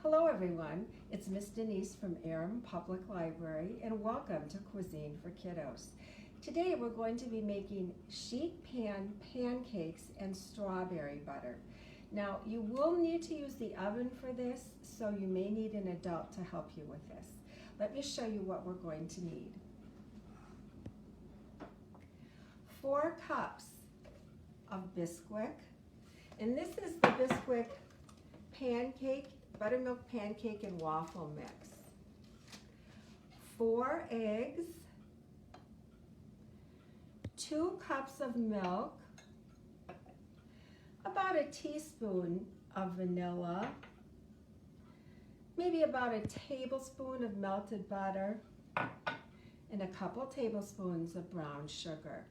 Hello everyone, it's Miss Denise from Aram Public Library and welcome to Cuisine for Kiddos. Today we're going to be making sheet pan pancakes and strawberry butter. Now you will need to use the oven for this, so you may need an adult to help you with this. Let me show you what we're going to need. 4 cups of Bisquick, and this is the Bisquick pancake, buttermilk pancake and waffle mix. 4 eggs, 2 cups of milk, about a teaspoon of vanilla, maybe about a tablespoon of melted butter, and a couple tablespoons of brown sugar.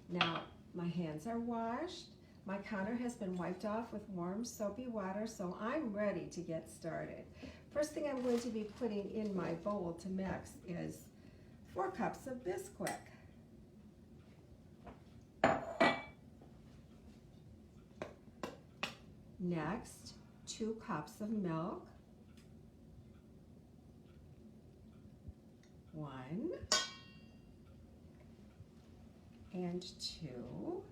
Now, my hands are washed. My counter has been wiped off with warm soapy water, so I'm ready to get started. First thing I'm going to be putting in my bowl to mix is 4 cups of Bisquick. Next, 2 cups of milk. 1 and 2.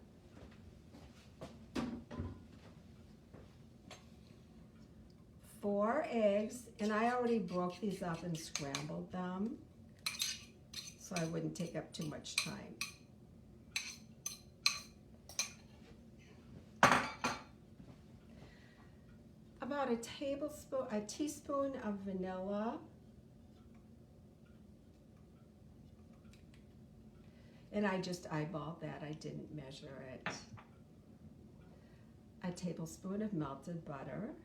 4 eggs, and I already broke these up and scrambled them, so I wouldn't take up too much time. About a teaspoon of vanilla, and I just eyeballed that, I didn't measure it. A tablespoon of melted butter.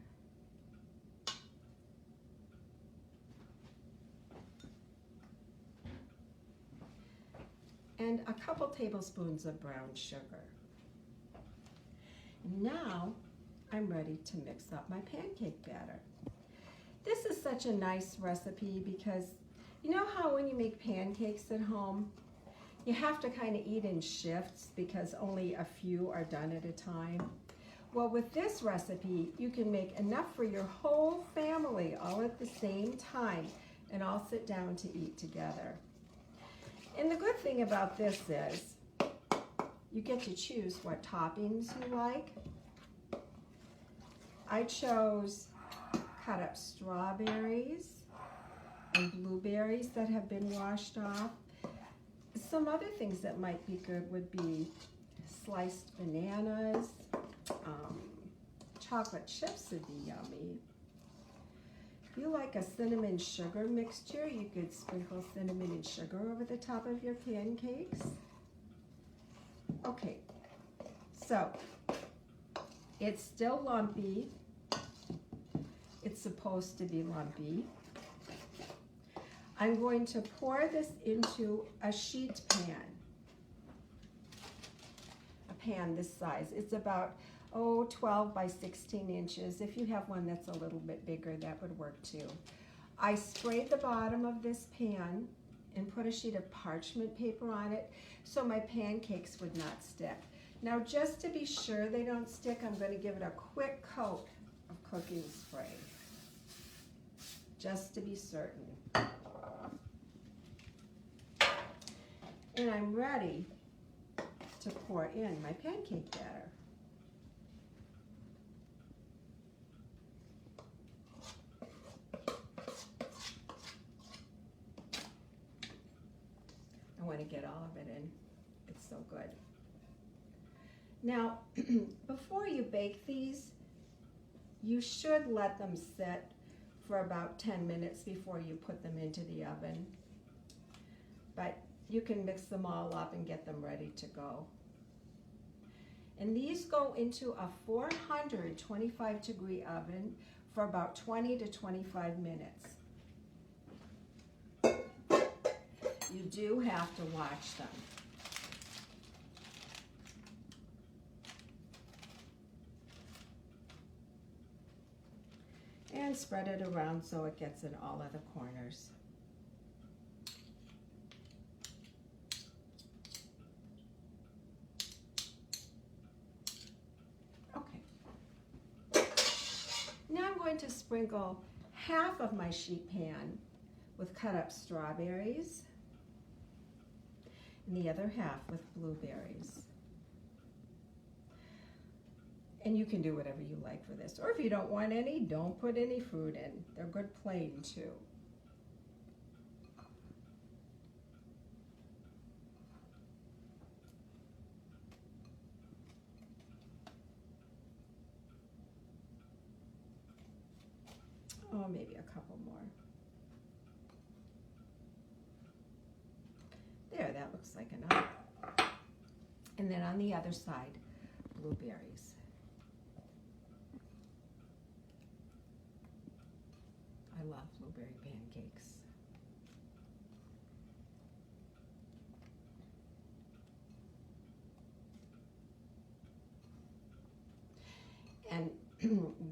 And a couple tablespoons of brown sugar. Now I'm ready to mix up my pancake batter. This is such a nice recipe because you know how when you make pancakes at home, you have to kind of eat in shifts because only a few are done at a time. Well, with this recipe, you can make enough for your whole family all at the same time and all sit down to eat together. And the good thing about this is you get to choose what toppings you like. I chose cut up strawberries and blueberries that have been washed off. Some other things that might be good would be sliced bananas, chocolate chips would be yummy. If you like a cinnamon sugar mixture, you could sprinkle cinnamon and sugar over the top of your pancakes. Okay, so it's still lumpy. It's supposed to be lumpy. I'm going to pour this into a sheet pan. A pan this size. It's about 12 by 16 inches. If you have one that's a little bit bigger, that would work too. I sprayed the bottom of this pan and put a sheet of parchment paper on it so my pancakes would not stick. Now, just to be sure they don't stick, I'm going to give it a quick coat of cooking spray, just to be certain. And I'm ready to pour in my pancake batter. I want to get all of it in. It's so good. Now, before you bake these, you should let them sit for about 10 minutes before you put them into the oven. But you can mix them all up and get them ready to go. And these go into a 425 degree oven for about 20 to 25 minutes. You do have to watch them. And spread it around so it gets in all of the corners. going to sprinkle half of my sheet pan with cut up strawberries and the other half with blueberries. And you can do whatever you like for this. Or if you don't want any, don't put any fruit in. They're good plain too. Oh, maybe a couple more. There, that looks like enough. And then on the other side, blueberries. I love blueberry pancakes. And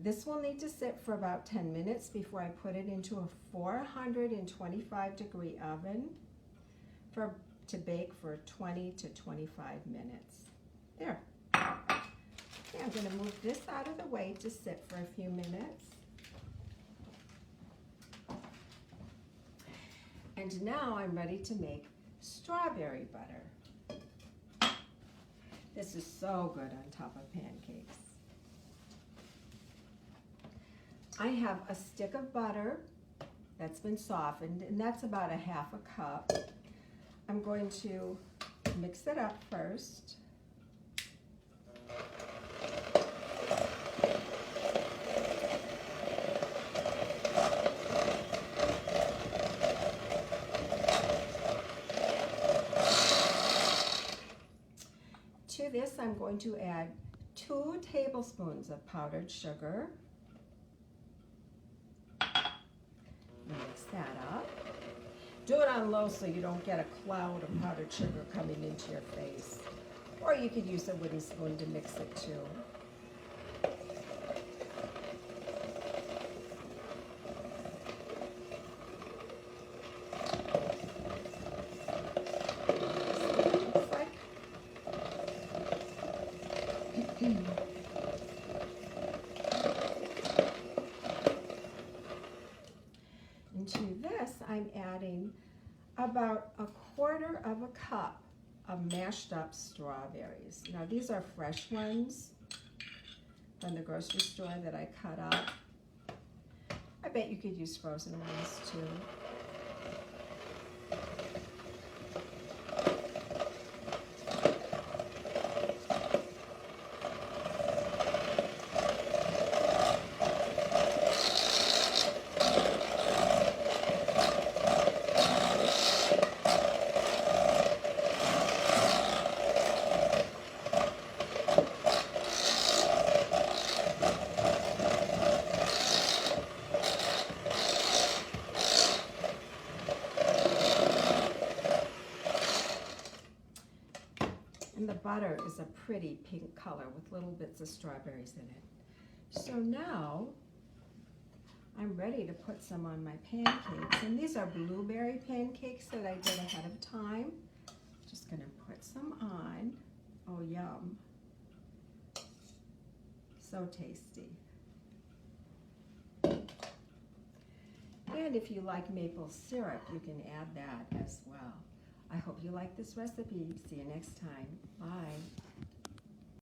this will need to sit for about 10 minutes before I put it into a 425-degree oven to bake for 20 to 25 minutes. There. Okay, I'm going to move this out of the way to sit for a few minutes. And now I'm ready to make strawberry butter. This is so good on top of pancakes. I have a stick of butter that's been softened, and that's about a half a cup. I'm going to mix it up first. To this, I'm going to add 2 tablespoons of powdered sugar. Mix that up. Do it on low so you don't get a cloud of powdered sugar coming into your face. Or you could use a wooden spoon to mix it too. Into this, I'm adding about 1/4 of a cup of mashed up strawberries. Now these are fresh ones from the grocery store that I cut up. I bet you could use frozen ones too. And the butter is a pretty pink color with little bits of strawberries in it. So now I'm ready to put some on my pancakes. And these are blueberry pancakes that I did ahead of time. Just gonna put some on. Oh, yum. So tasty. And if you like maple syrup, you can add that as well. I hope you like this recipe. See you next time. Bye.